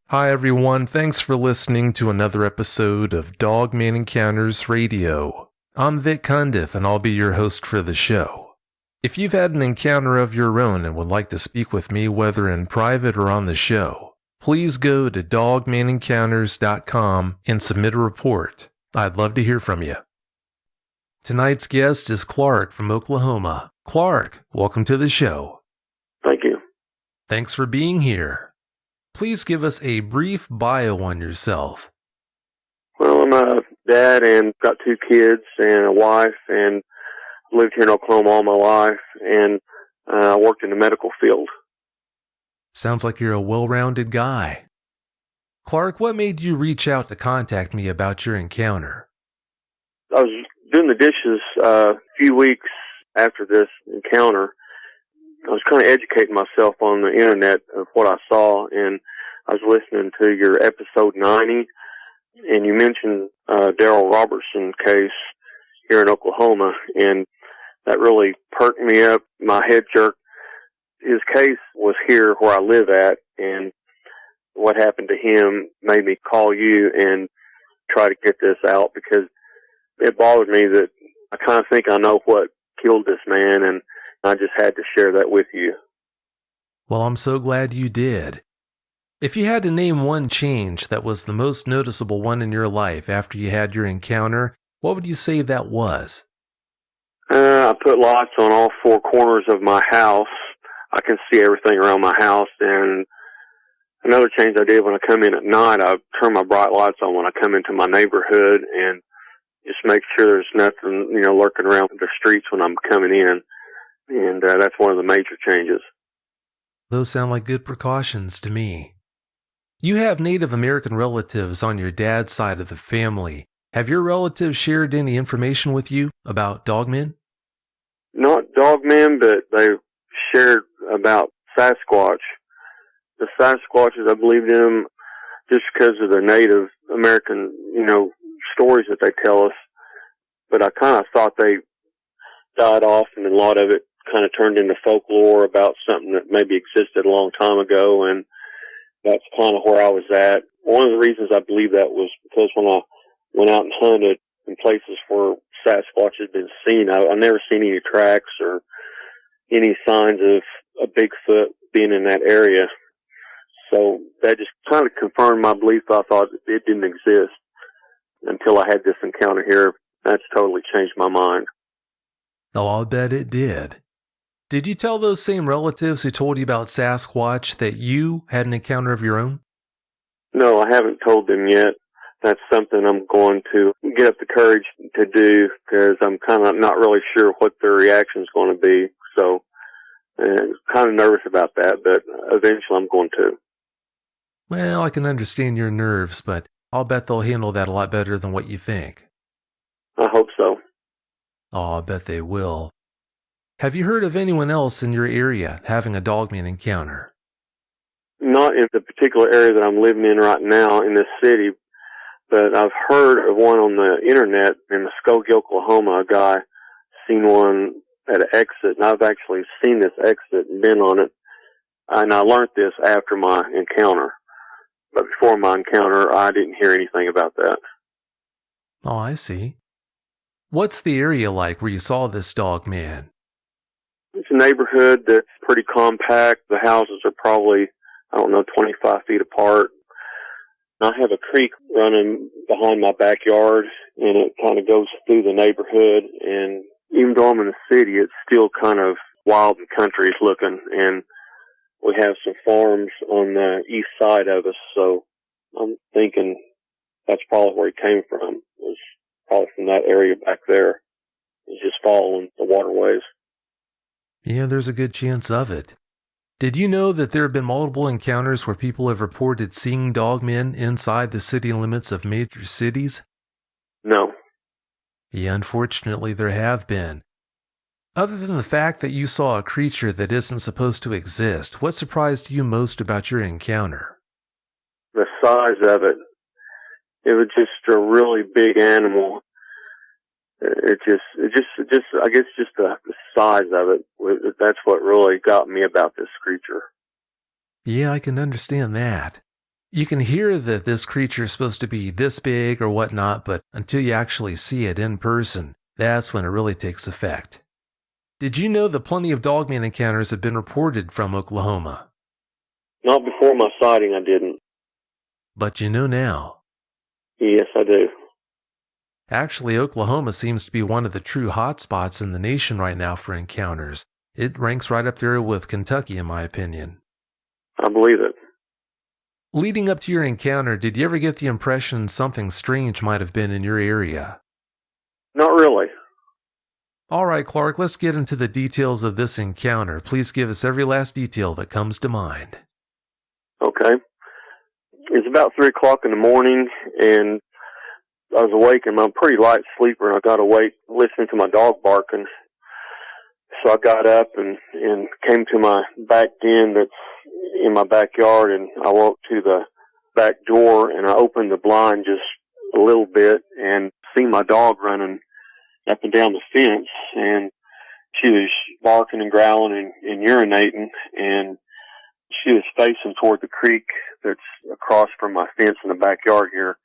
Hi everyone, thanks for listening to another episode of Dogman Encounters Radio. I'm Vic Cundiff and I'll be your host for the show. If you've had an encounter of your own and would like to speak with me whether in private or on the show, please go to dogmanencounters.com and submit a report. I'd love to hear from you. Tonight's guest is Clark from Oklahoma. Clark, welcome to the show. Thank you. Thanks for being here. Please give us a brief bio on yourself. Well, I'm a dad and got 2 kids and a wife, and lived here in Oklahoma all my life, and I worked in the medical field. Sounds like you're a well-rounded guy. Clark, what made you reach out to contact me about your encounter? I was doing the dishes a few weeks after this encounter. I was kind of educating myself on the internet of what I saw, and I was listening to your episode 90, and you mentioned Daryl Robertson case here in Oklahoma, and that really perked me up. My head jerked. His case was here where I live at, and what happened to him made me call you and try to get this out, because it bothered me that I kind of think I know what killed this man, and I just had to share that with you. Well, I'm so glad you did. If you had to name one change that was the most noticeable one in your life after you had your encounter, what would you say that was? I put lights on all 4 corners of my house. I can see everything around my house. And another change I did, when I come in at night, I turn my bright lights on when I come into my neighborhood and just make sure there's nothing, lurking around the streets when I'm coming in. And that's one of the major changes. Those sound like good precautions to me. You have Native American relatives on your dad's side of the family. Have your relatives shared any information with you about Dogmen? Not Dogmen, but they've shared about Sasquatch. The Sasquatches, I believed in them just because of the Native American, stories that they tell us. But I kind of thought they died off, and a lot of it kind of turned into folklore about something that maybe existed a long time ago, and that's kind of where I was at. One of the reasons I believe that was because when I went out and hunted in places where Sasquatch had been seen, I never seen any tracks or any signs of a Bigfoot being in that area. So that just kind of confirmed my belief. I thought it didn't exist until I had this encounter here. That's totally changed my mind. Oh, I'll bet it did. Did you tell those same relatives who told you about Sasquatch that you had an encounter of your own? No, I haven't told them yet. That's something I'm going to get up the courage to do, because I'm kind of not really sure what their reaction is going to be. So I'm kind of nervous about that, but eventually I'm going to. Well, I can understand your nerves, but I'll bet they'll handle that a lot better than what you think. I hope so. Oh, I bet they will. Have you heard of anyone else in your area having a Dogman encounter? Not in the particular area that I'm living in right now in this city, but I've heard of one on the internet in Muskogee, Oklahoma. A guy seen one at an exit, and I've actually seen this exit and been on it. And I learned this after my encounter. But before my encounter, I didn't hear anything about that. Oh, I see. What's the area like where you saw this Dogman? It's a neighborhood that's pretty compact. The houses are probably, 25 feet apart. I have a creek running behind my backyard, and it kind of goes through the neighborhood. And even though I'm in the city, it's still kind of wild and country looking. And we have some farms on the east side of us, so I'm thinking that's probably where he came from. It was probably from that area back there. He's just following the waterways. Yeah, there's a good chance of it. Did you know that there have been multiple encounters where people have reported seeing Dogmen inside the city limits of major cities? No. Yeah, unfortunately there have been. Other than the fact that you saw a creature that isn't supposed to exist, what surprised you most about your encounter? The size of it. It was just a really big animal. I guess just the size of it. That's what really got me about this creature. Yeah, I can understand that. You can hear that this creature is supposed to be this big or whatnot, but until you actually see it in person, that's when it really takes effect. Did you know that plenty of Dogman encounters have been reported from Oklahoma? Not before my sighting, I didn't. But you know now. Yes, I do. Actually, Oklahoma seems to be one of the true hotspots in the nation right now for encounters. It ranks right up there with Kentucky, in my opinion. I believe it. Leading up to your encounter, did you ever get the impression something strange might have been in your area? Not really. All right, Clark, let's get into the details of this encounter. Please give us every last detail that comes to mind. Okay. It's about 3 o'clock in the morning, and I was awake, and I'm a pretty light sleeper, and I got awake listening to my dog barking. So I got up and came to my back den that's in my backyard, and I walked to the back door, and I opened the blind just a little bit and seen my dog running up and down the fence, and she was barking and growling and urinating, and she was facing toward the creek that's across from my fence in the backyard here.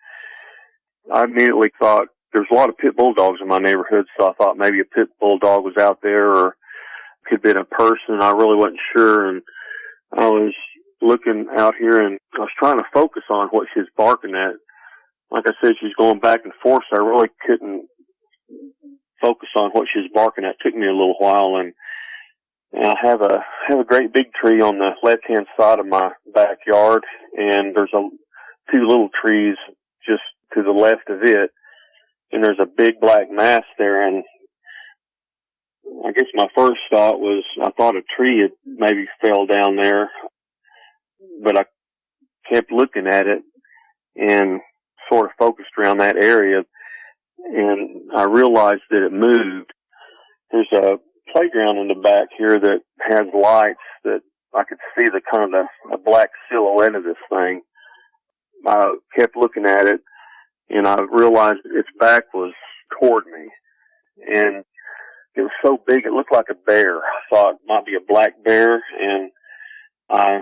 I immediately thought there's a lot of pit bull dogs in my neighborhood, so I thought maybe a pit bull dog was out there or could have been a person. I really wasn't sure, and I was looking out here, and I was trying to focus on what she was barking at. Like I said, she's going back and forth, so I really couldn't focus on what she was barking at. It took me a little while, and I have a great big tree on the left-hand side of my backyard, and there's two little trees just to the left of it, and there's a big black mass there, and I guess my first thought was I thought a tree had maybe fell down there, but I kept looking at it and sort of focused around that area, and I realized that it moved. There's a playground in the back here that has lights that I could see the kind of the black silhouette of this thing. I kept looking at it, and I realized its back was toward me, and it was so big it looked like a bear. I thought it might be a black bear, and I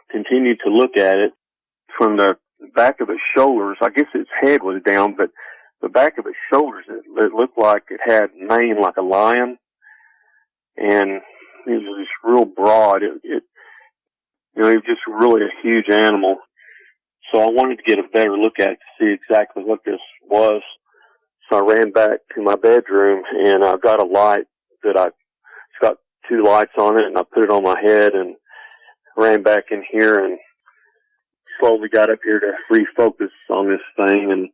continued to look at it. From the back of its shoulders, I guess its head was down, but the back of its shoulders, it looked like it had mane like a lion, and it was just real broad. It was just really a huge animal. So I wanted to get a better look at it to see exactly what this was. So I ran back to my bedroom, and I got a light it's got 2 lights on it, and I put it on my head and ran back in here and slowly got up here to refocus on this thing and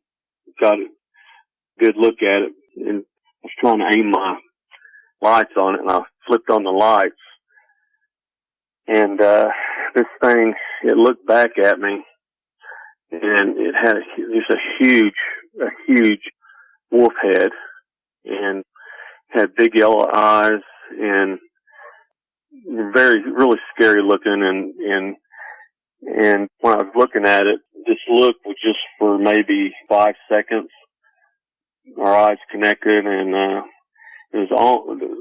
got a good look at it. And I was trying to aim my lights on it, and I flipped on the lights. And this thing, it looked back at me, and it had just a huge wolf head, and had big yellow eyes, and really scary looking. And when I was looking at it, this look was just for maybe 5 seconds. Our eyes connected, and it was all the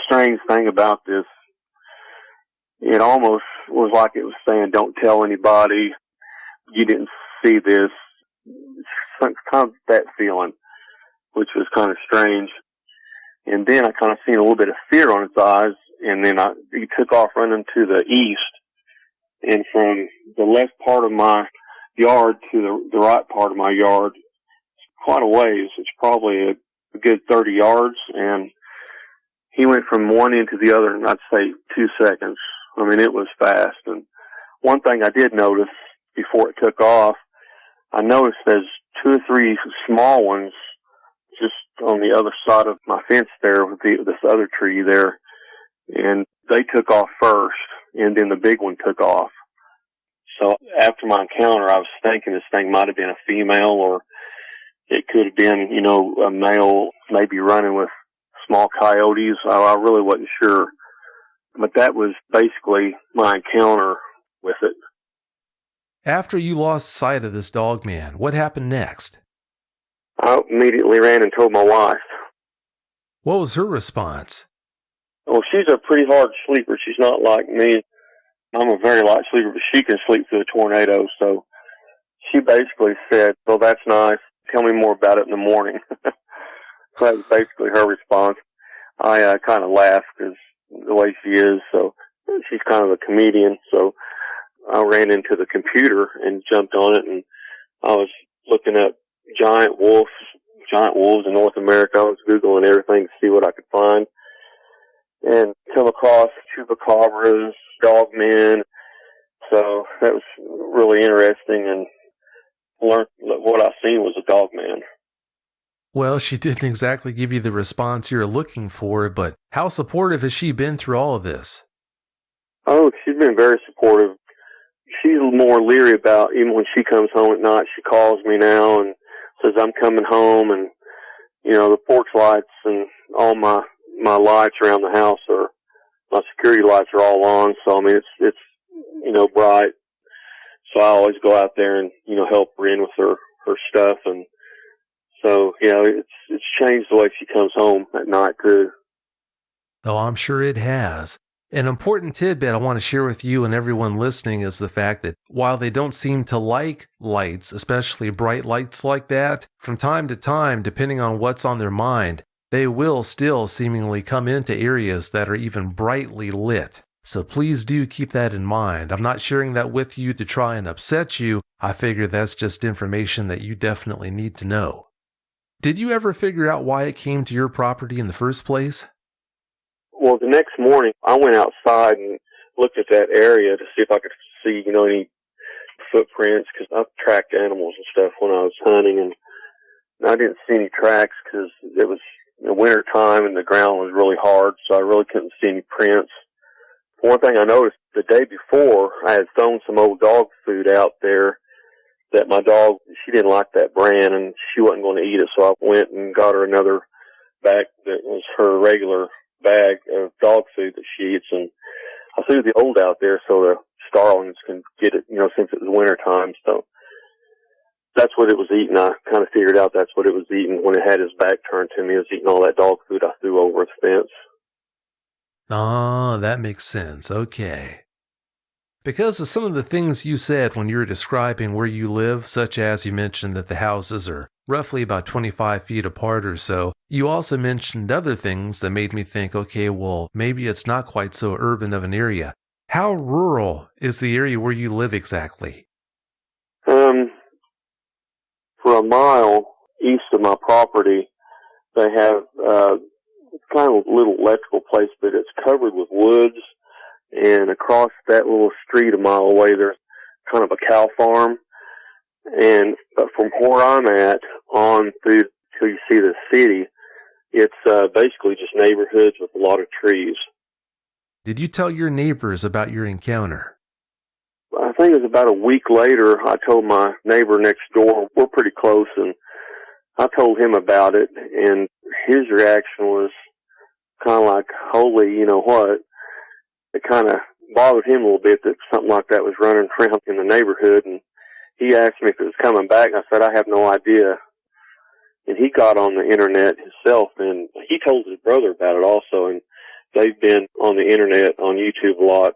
strange thing about this. It almost was like it was saying, "Don't tell anybody. You didn't see this." Kind of that feeling, which was kind of strange. And then I kind of seen a little bit of fear on its eyes, and then he took off running to the east. And from the left part of my yard to the right part of my yard, quite a ways. It's probably a good 30 yards, and he went from one end to the other in, I'd say, 2 seconds. I mean, it was fast. And one thing I did notice before it took off, I noticed there's 2 or 3 small ones just on the other side of my fence there with this other tree there. And they took off first, and then the big one took off. So after my encounter, I was thinking this thing might have been a female, or it could have been, a male maybe running with small coyotes. I really wasn't sure. But that was basically my encounter with it. After you lost sight of this Dogman, what happened next? I immediately ran and told my wife. What was her response? Well, she's a pretty hard sleeper. She's not like me. I'm a very light sleeper, but she can sleep through a tornado. So she basically said, "Well, that's nice. Tell me more about it in the morning." So that was basically her response. I kind of laughed because the way she is, so she's kind of a comedian. So I ran into the computer and jumped on it, and I was looking at giant wolves in North America. I was Googling everything to see what I could find, and come across chupacabras, dogmen. So that was really interesting, and learned what I seen was a dogman. Well, she didn't exactly give you the response you're looking for, but how supportive has she been through all of this? Oh, she's been very supportive. She's more leery about, even when she comes home at night, she calls me now and says, "I'm coming home," and, you know, the porch lights and all my lights around the house my security lights are all on, so, I mean, it's, you know, bright. So I always go out there and, you know, help her in with her stuff, and so, you know, it's changed the way she comes home at night, too. Oh, I'm sure it has. An important tidbit I want to share with you and everyone listening is the fact that while they don't seem to like lights, especially bright lights like that, from time to time, depending on what's on their mind, they will still seemingly come into areas that are even brightly lit. So please do keep that in mind. I'm not sharing that with you to try and upset you. I figure that's just information that you definitely need to know. Did you ever figure out why it came to your property in the first place? Well, the next morning, I went outside and looked at that area to see if I could see, you know, any footprints, because I've tracked animals and stuff when I was hunting, and I didn't see any tracks because it was the winter time and the ground was really hard, so I really couldn't see any prints. One thing I noticed, the day before, I had thrown some old dog food out there that my dog, she didn't like that brand, and she wasn't going to eat it, so I went and got her another bag that was her regular bag of dog food that she eats, and I threw the old out there so the starlings can get it, you know, since it was winter time. So that's what it was eating. I kind of figured out that's what it was eating when it had his back turned to me. It was eating all that dog food I threw over the fence. Ah, that makes sense. Okay. Because of some of the things you said when you were describing where you live, such as you mentioned that the houses are roughly about 25 feet apart or so, you also mentioned other things that made me think, okay, well, maybe it's not quite so urban of an area. How rural is the area where you live exactly? For a mile east of my property, they have kind of a little electrical place, but it's covered with woods. And across that little street a mile away, there's kind of a cow farm. And from where I'm at on through till you see the city, it's basically just neighborhoods with a lot of trees. Did you tell your neighbors about your encounter? I think it was about a week later, I told my neighbor next door, we're pretty close, and I told him about it, and his reaction was kind of like, holy, you know what? It kind of bothered him a little bit that something like that was running around in the neighborhood, and he asked me if it was coming back, and I said, I have no idea. And he got on the internet himself, and he told his brother about it also, and they've been on the internet, on YouTube a lot,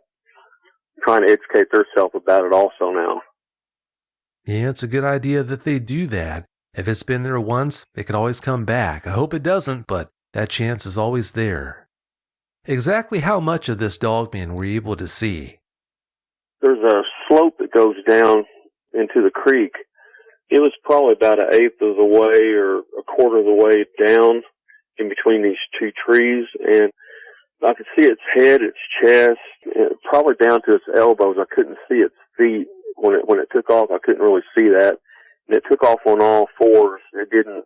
trying to educate themselves about it also now. Yeah, it's a good idea that they do that. If it's been there once, it can always come back. I hope it doesn't, but that chance is always there. Exactly how much of this dogman were you able to see? There's a slope that goes down into the creek. It was probably about an eighth of the way or a quarter of the way down in between these two trees, and I could see its head, its chest, probably down to its elbows. I couldn't see its feet when it took off. I couldn't really see that, and it took off on all fours. It didn't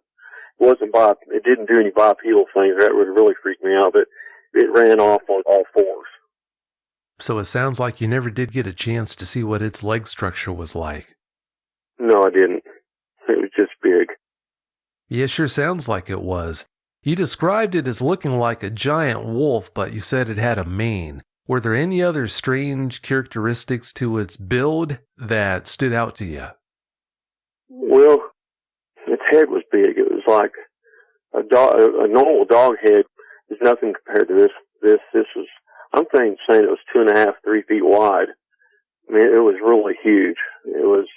do any bipedal things. That would really freak me out, but it ran off on all fours. So it sounds like you never did get a chance to see what its leg structure was like. No, I didn't. It was just big. Yeah, sure sounds like it was. You described it as looking like a giant wolf, but you said it had a mane. Were there any other strange characteristics to its build that stood out to you? Well, its head was big. It was like a normal dog head is nothing compared to this. This was, I'm saying it was 2.5, 3 feet wide. I mean, it was really huge. It was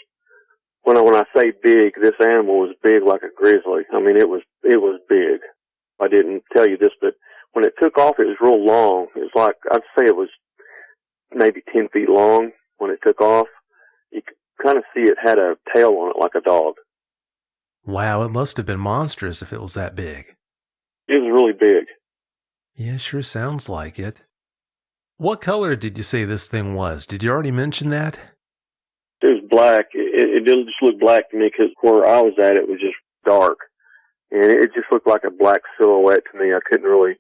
When I say big, this animal was big like a grizzly. I mean, it was big. I didn't tell you this, but when it took off, it was real long. It was like, I'd say it was maybe 10 feet long when it took off. You could kind of see it had a tail on it like a dog. Wow, it must have been monstrous if it was that big. It was really big. Yeah, sure sounds like it. What color did you say this thing was? Did you already mention that? It was black. It didn't just look black to me because where I was at, it was just dark. And it just looked like a black silhouette to me. I couldn't really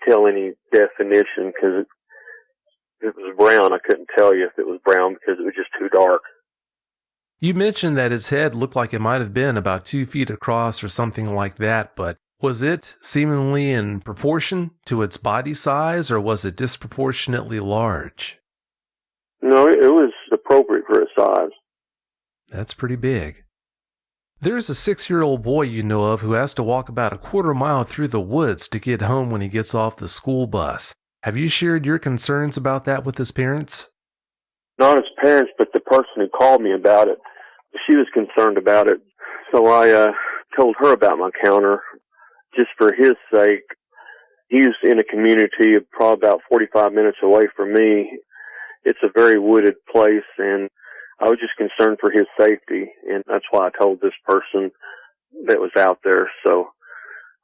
tell any definition because it was brown. I couldn't tell you if it was brown because it was just too dark. You mentioned that its head looked like it might have been about 2 feet across or something like that, but was it seemingly in proportion to its body size, or was it disproportionately large? No, it was appropriate for its size. That's pretty big. There's a 6-year-old boy you know of who has to walk about a quarter mile through the woods to get home when he gets off the school bus. Have you shared your concerns about that with his parents? Not his parents, but the person who called me about it. She was concerned about it. So I told her about my counter just for his sake. He's in a community of probably about 45 minutes away from me. It's a very wooded place, and I was just concerned for his safety, and that's why I told this person that was out there. So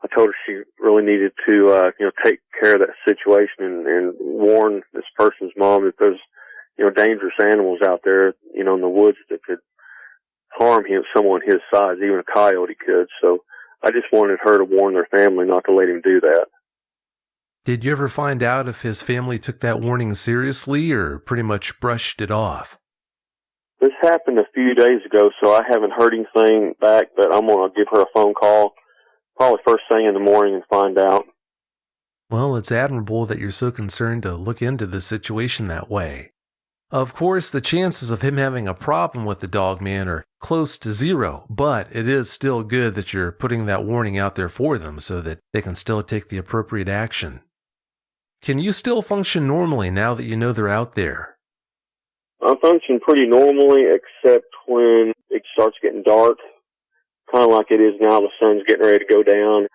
I told her she really needed to, take care of that situation and warn this person's mom that there's, dangerous animals out there, in the woods that could harm someone his size, even a coyote could. So I just wanted her to warn their family not to let him do that. Did you ever find out if his family took that warning seriously or pretty much brushed it off? This happened a few days ago, so I haven't heard anything back, but I'm going to give her a phone call probably first thing in the morning and find out. Well, it's admirable that you're so concerned to look into the situation that way. Of course, the chances of him having a problem with the Dogman are close to zero, but it is still good that you're putting that warning out there for them so that they can still take the appropriate action. Can you still function normally now that you know they're out there? I function pretty normally, except when it starts getting dark, kind of like it is now. The sun's getting ready to go down.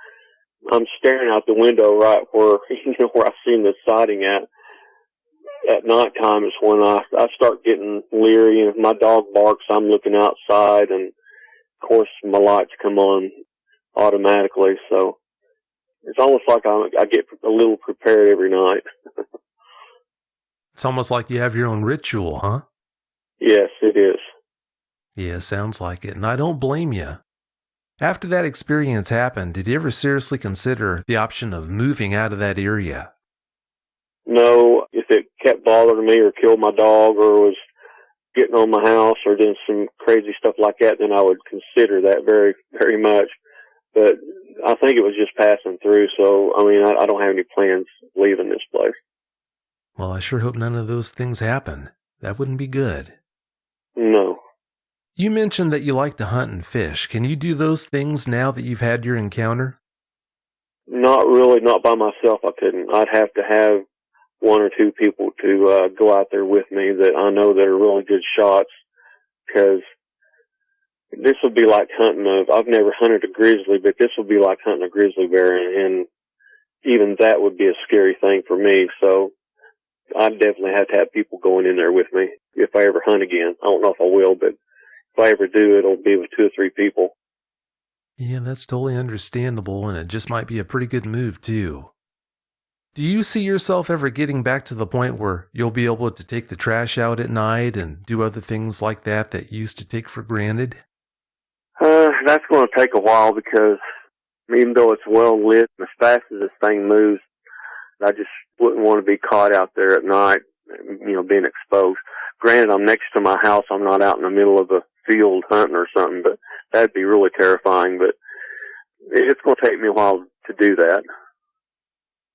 I'm staring out the window right where where I've seen the sighting at. At nighttime is when I start getting leery, and if my dog barks, I'm looking outside, and of course my lights come on automatically. So it's almost like I get a little prepared every night. It's almost like you have your own ritual, huh? Yes, it is. Yeah, sounds like it, and I don't blame you. After that experience happened, did you ever seriously consider the option of moving out of that area? No, if it kept bothering me or killed my dog or was getting on my house or doing some crazy stuff like that, then I would consider that very, very much. But I think it was just passing through, so, I don't have any plans leaving this place. Well, I sure hope none of those things happen. That wouldn't be good. No. You mentioned that you like to hunt and fish. Can you do those things now that you've had your encounter? Not really, not by myself I couldn't. I'd have to have one or two people to go out there with me that I know that are really good shots, because this would be like I've never hunted a grizzly, but this would be like hunting a grizzly bear, and even that would be a scary thing for me. So I'd definitely have to have people going in there with me if I ever hunt again. I don't know if I will, but if I ever do, it'll be with 2 or 3 people. Yeah, that's totally understandable, and it just might be a pretty good move, too. Do you see yourself ever getting back to the point where you'll be able to take the trash out at night and do other things like that you used to take for granted? That's going to take a while, because even though it's well lit, as fast as this thing moves, I just wouldn't want to be caught out there at night, being exposed. Granted, I'm next to my house. I'm not out in the middle of a field hunting or something, but that'd be really terrifying. But it's going to take me a while to do that.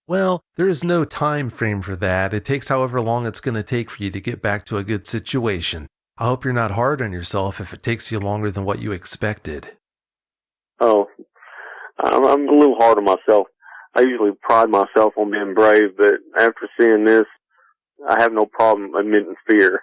Well, there is no time frame for that. It takes however long it's going to take for you to get back to a good situation. I hope you're not hard on yourself if it takes you longer than what you expected. Oh, I'm a little hard on myself. I usually pride myself on being brave, but after seeing this, I have no problem admitting fear.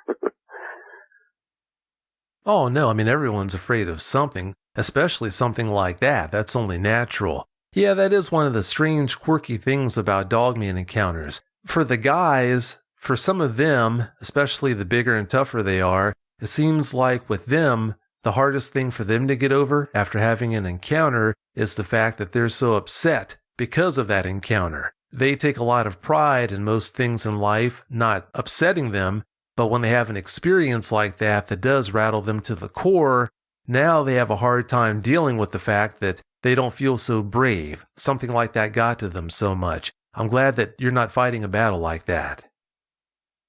Oh no, I mean everyone's afraid of something, especially something like that. That's only natural. Yeah, that is one of the strange, quirky things about Dogman encounters. For the guys, for some of them, especially the bigger and tougher they are, it seems like with them, the hardest thing for them to get over after having an encounter is the fact that they're so upset because of that encounter. They take a lot of pride in most things in life, not upsetting them, but when they have an experience like that that does rattle them to the core, now they have a hard time dealing with the fact that they don't feel so brave. Something like that got to them so much. I'm glad that you're not fighting a battle like that.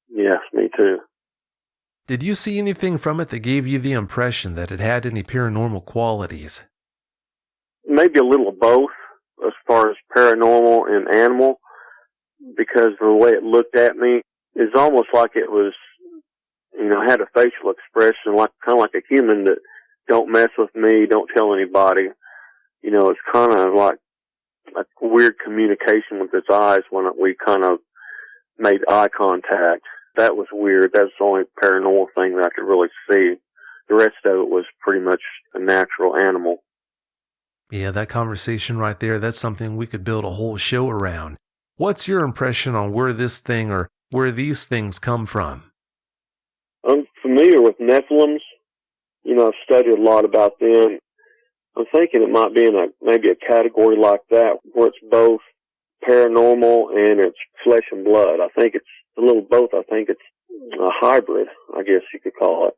Yes, me too. Did you see anything from it that gave you the impression that it had any paranormal qualities? Maybe a little of both as far as paranormal and animal, because the way it looked at me is almost like it was, had a facial expression, like kind of like a human that don't mess with me, don't tell anybody. It's kind of like a weird communication with its eyes when we kind of made eye contact. That was weird. That's the only paranormal thing that I could really see. The rest of it was pretty much a natural animal. Yeah, that conversation right there, that's something we could build a whole show around. What's your impression on where this thing or where these things come from? I'm familiar with Nephilims. I've studied a lot about them. I'm thinking it might be in maybe a category like that, where it's both paranormal and it's flesh and blood. I think it's a little both. I think it's a hybrid, I guess you could call it.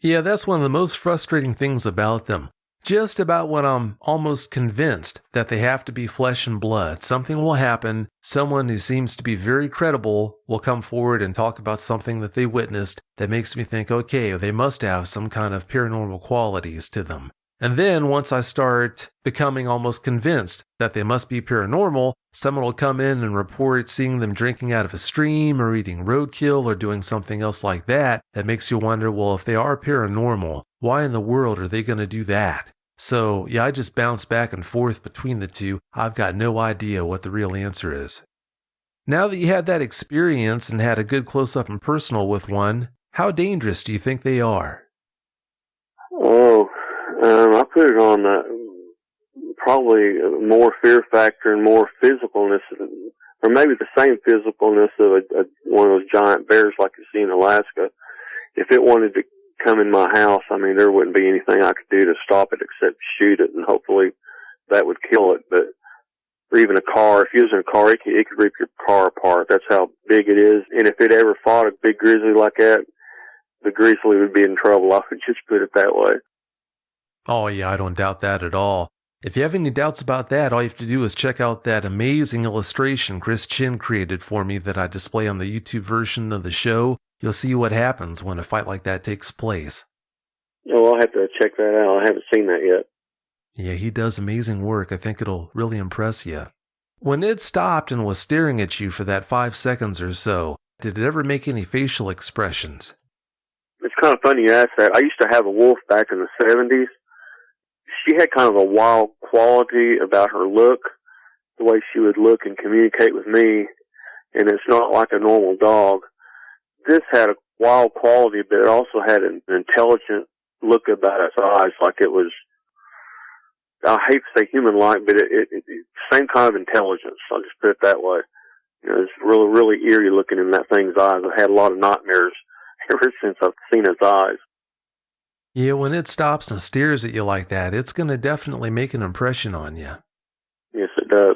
Yeah, that's one of the most frustrating things about them. Just about when I'm almost convinced that they have to be flesh and blood, something will happen, someone who seems to be very credible will come forward and talk about something that they witnessed that makes me think, okay, they must have some kind of paranormal qualities to them. And then once I start becoming almost convinced that they must be paranormal, someone will come in and report seeing them drinking out of a stream or eating roadkill or doing something else like that. That makes you wonder, well, if they are paranormal, why in the world are they going to do that? So, yeah, I just bounce back and forth between the two. I've got no idea what the real answer is. Now that you had that experience and had a good close-up and personal with one, how dangerous do you think they are? Oh, I put it on probably more fear factor and more physicalness, or maybe the same physicalness of one of those giant bears like you see in Alaska. If it wanted to come in my house, there wouldn't be anything I could do to stop it except shoot it, and hopefully that would kill it. But or even a car, if you was in a car, it could rip your car apart. That's how big it is. And if it ever fought a big grizzly like that, the grizzly would be in trouble. I would just put it that way. Oh yeah, I don't doubt that at all. If you have any doubts about that, all you have to do is check out that amazing illustration Chris Chin created for me that I display on the YouTube version of the show. You'll see what happens when a fight like that takes place. Oh, I'll have to check that out. I haven't seen that yet. Yeah, he does amazing work. I think it'll really impress you. When it stopped and was staring at you for that 5 seconds or so, did it ever make any facial expressions? It's kind of funny you ask that. I used to have a wolf back in the 70s. She had kind of a wild quality about her look, the way she would look and communicate with me, and it's not like a normal dog. This had a wild quality, but it also had an intelligent look about its eyes, like it was, I hate to say human-like, but it same kind of intelligence. I'll just put it that way. It's really, really eerie looking in that thing's eyes. I've had a lot of nightmares ever since I've seen its eyes. Yeah, when it stops and stares at you like that, it's going to definitely make an impression on you. Yes, it does.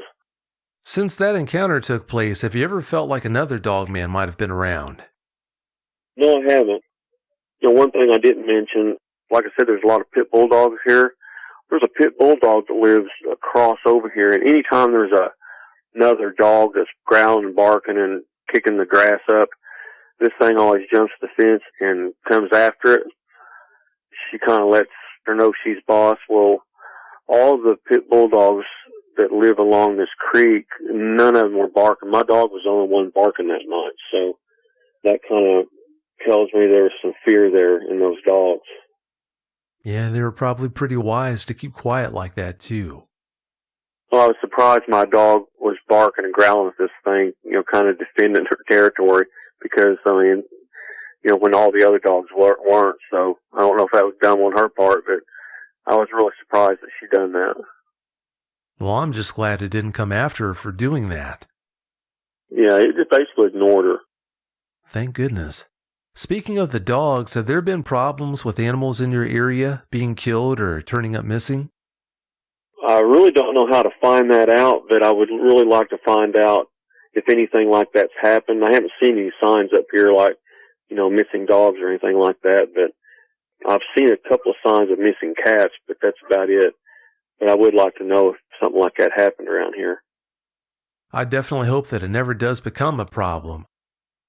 Since that encounter took place, have you ever felt like another dogman might have been around? No, I haven't. One thing I didn't mention, like I said, there's a lot of pit bulldogs here. There's a pit bulldog that lives across over here, and anytime there's another dog that's growling and barking and kicking the grass up, this thing always jumps the fence and comes after it. She kind of lets her know she's boss. Well, all the pit bulldogs that live along this creek, none of them were barking. My dog was the only one barking that night, so that kind of tells me there was some fear there in those dogs. Yeah, they were probably pretty wise to keep quiet like that, too. Well, I was surprised my dog was barking and growling at this thing, kind of defending her territory, because, when all the other dogs weren't. So I don't know if that was dumb on her part, but I was really surprised that she done that. Well, I'm just glad it didn't come after her for doing that. Yeah, it just basically ignored her. Thank goodness. Speaking of the dogs, have there been problems with animals in your area being killed or turning up missing? I really don't know how to find that out, but I would really like to find out if anything like that's happened. I haven't seen any signs up here like, missing dogs or anything like that, but I've seen a couple of signs of missing cats, but that's about it. But I would like to know if something like that happened around here. I definitely hope that it never does become a problem.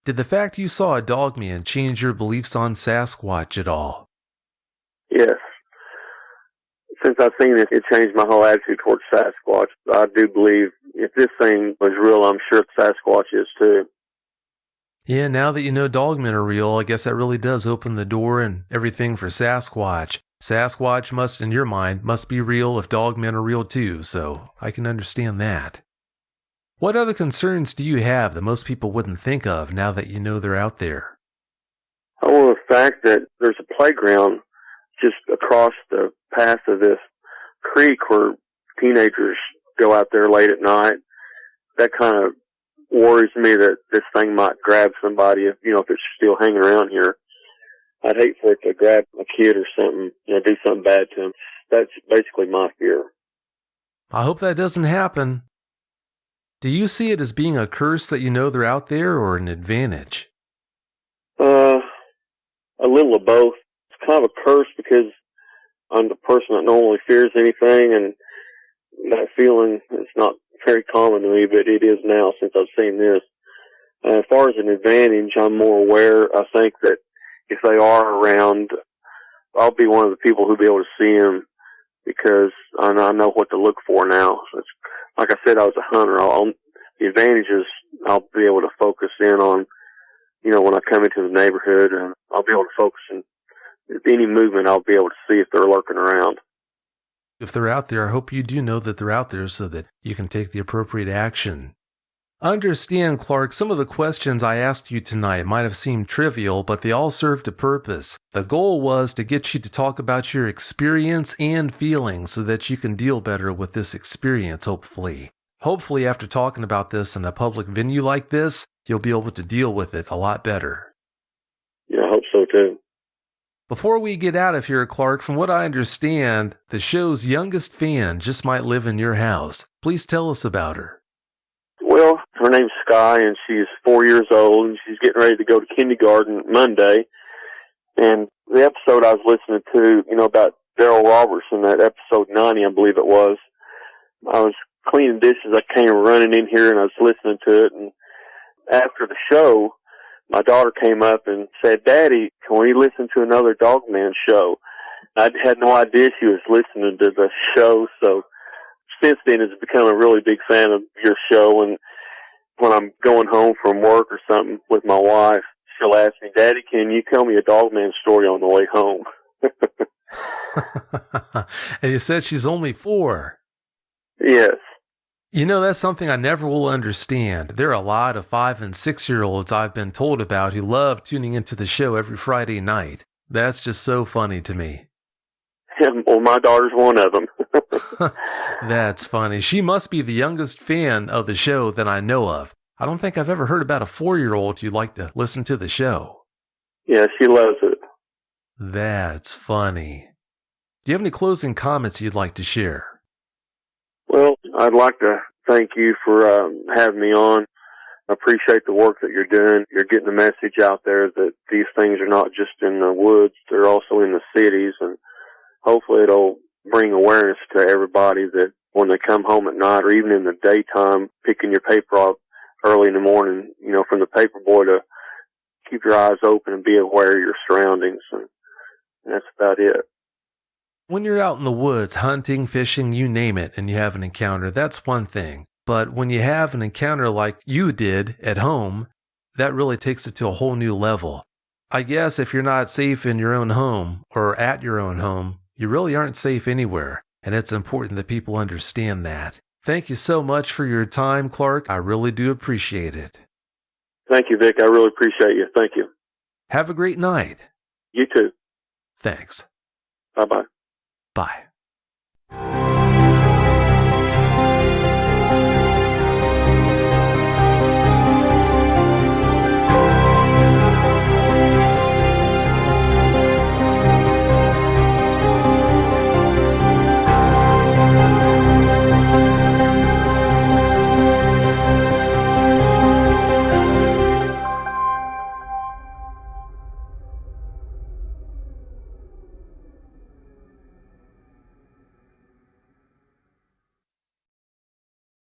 Did the fact you saw a dogman change your beliefs on Sasquatch at all? Yes. Since I've seen it, it changed my whole attitude towards Sasquatch. I do believe if this thing was real, I'm sure Sasquatch is too. Yeah, now that you know dogmen are real, I guess that really does open the door and everything for Sasquatch. Sasquatch must, in your mind, must be real if dogmen are real too, so I can understand that. What other concerns do you have that most people wouldn't think of now that you know they're out there? Oh, the fact that there's a playground just across the path of this creek where teenagers go out there late at night. That kind of worries me that this thing might grab somebody if it's still hanging around here. I'd hate for it to grab a kid or something, do something bad to him. That's basically my fear. I hope that doesn't happen. Do you see it as being a curse that you know they're out there or an advantage? A little of both. It's kind of a curse because I'm the person that normally fears anything, and that feeling is not very common to me, but it is now since I've seen this. As far as an advantage, I'm more aware. I think that if they are around, I'll be one of the people who'll be able to see them because I know what to look for now. So it's, like I said, I was a hunter. The advantages, I'll be able to focus in on, when I come into the neighborhood, and I'll be able to focus in any movement. I'll be able to see if they're lurking around. If they're out there, I hope you do know that they're out there so that you can take the appropriate action. Understand, Clark, some of the questions I asked you tonight might have seemed trivial, but they all served a purpose. The goal was to get you to talk about your experience and feelings so that you can deal better with this experience, hopefully. Hopefully, after talking about this in a public venue like this, you'll be able to deal with it a lot better. Yeah, I hope so too. Before we get out of here, Clark, from what I understand, the show's youngest fan just might live in your house. Please tell us about her. Well, her name's Sky, and she's 4 years old, and she's getting ready to go to kindergarten Monday. And the episode I was listening to, about Daryl Robertson, that episode 90, I believe it was, I was cleaning dishes. I came running in here, and I was listening to it. And after the show, my daughter came up and said, "Daddy, can we listen to another Dogman show?" I had no idea she was listening to the show, so since then has become a really big fan of your show. And when I'm going home from work or something with my wife, she'll ask me, "Daddy, can you tell me a Dogman story on the way home?" And you said she's only 4. Yes. That's something I never will understand. There are a lot of 5 and 6-year-olds I've been told about who love tuning into the show every Friday night. That's just so funny to me. Well, my daughter's one of them. That's funny. She must be the youngest fan of the show that I know of. I don't think I've ever heard about a 4-year-old who'd like to listen to the show. Yeah, she loves it. That's funny. Do you have any closing comments you'd like to share? Well, I'd like to thank you for having me on. I appreciate the work that you're doing. You're getting the message out there that these things are not just in the woods, they're also in the cities, and hopefully it'll bring awareness to everybody that when they come home at night or even in the daytime, picking your paper up early in the morning, from the paper boy, to keep your eyes open and be aware of your surroundings. And that's about it. When you're out in the woods, hunting, fishing, you name it, and you have an encounter, that's one thing. But when you have an encounter like you did at home, that really takes it to a whole new level. I guess if you're not safe in your own home or at your own home, you really aren't safe anywhere, and it's important that people understand that. Thank you so much for your time, Clark. I really do appreciate it. Thank you, Vic. I really appreciate you. Thank you. Have a great night. You too. Thanks. Bye-bye. Bye.